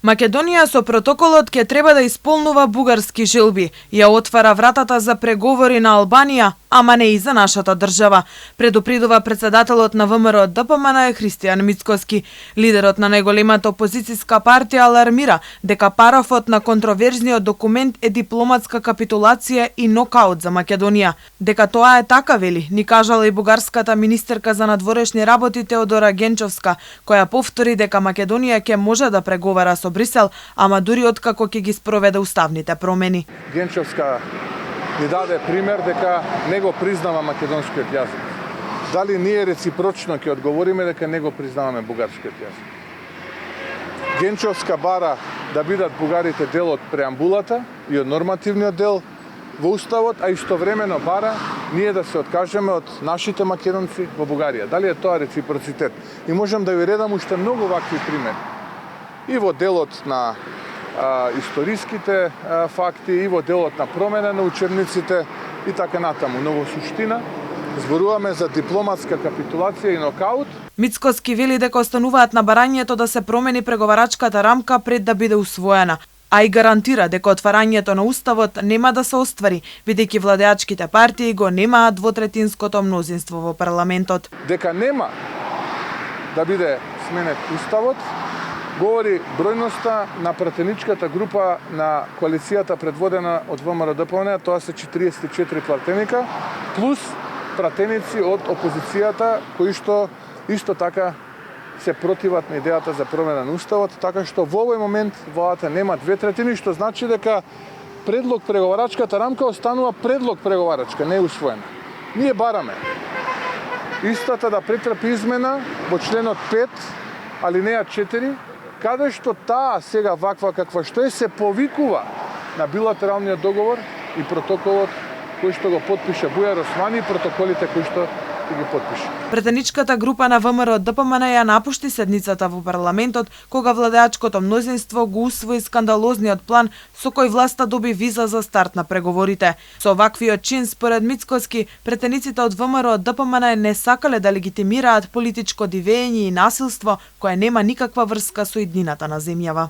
Македонија со протоколот ќе треба да исполнува бугарски желби. Ја отвара вратата за преговори на Албанија, ама не и за нашата држава, предупредува председателот на ВМРО ДПМН Христијан Мицкоски. Лидерот на најголемата опозицијска партија алармира дека парафот на контроверзниот документ е дипломатска капитулација и нокаут за Македонија. Дека тоа е така, вели, ни кажала и бугарската министерка за надворешни работи Теодора Генчовска, која повтори дека Македонија ќе може да преговара со Брисел, ама дури откако ќе ги спроведе уставните промени. Генчовска ни даде пример дека не го признава македонскиот јазик. Дали ние реципрочно ќе одговориме дека не го признаваме бугарскиот јазик? Генчовска бара да бидат бугарите дел од преамбулата и од нормативниот дел во Уставот, а истовремено бара ние да се откажеме од нашите македонци во Бугарија. Дали е тоа реципроцитет? И можам да ви редам уште многу вакви примери. И во делот на историските факти, и во делот на промена на учебниците и така натаму. Но во суштина зборуваме за дипломатска капитулација и нокаут. Мицкоски вели дека остануваат на барањето да се промени преговарачката рамка пред да биде усвоена, а и гарантира дека отварањето на Уставот нема да се оствари, бидејќи владеачките партии го немаат двотретинското мнозинство во парламентот. Дека нема да биде сменет Уставот, говори бројноста на пратеничката група на коалицијата предводена од ВМРО ДПМН, тоа се 44 пратеника, плюс пратеници од опозицијата кои што исто така се противат на идејата за промена на Уставот, така што во овој момент владата нема 2/3, што значи дека предлог преговарачката рамка останува предлог преговарачка, не е усвоена. Ние бараме истата да претрпи измена во членот 5, алинеја 4, каде што таа сега ваква каква што е се повикува на билатералниот договор и протоколот кој што го потпише Бујар Османи и протоколите кои што ги потпише. Претеничката група на ВМРО ДПМН ја напушти седницата во парламентот кога владеачкото мнозинство го усвои скандалозниот план со кој власта доби виза за старт на преговорите. Со ваквиот чин, според Мицкоски, претениците од ВМРО ДПМН не сакале да легитимираат политичко дивење и насилство кое нема никаква врска со иднината на земјава.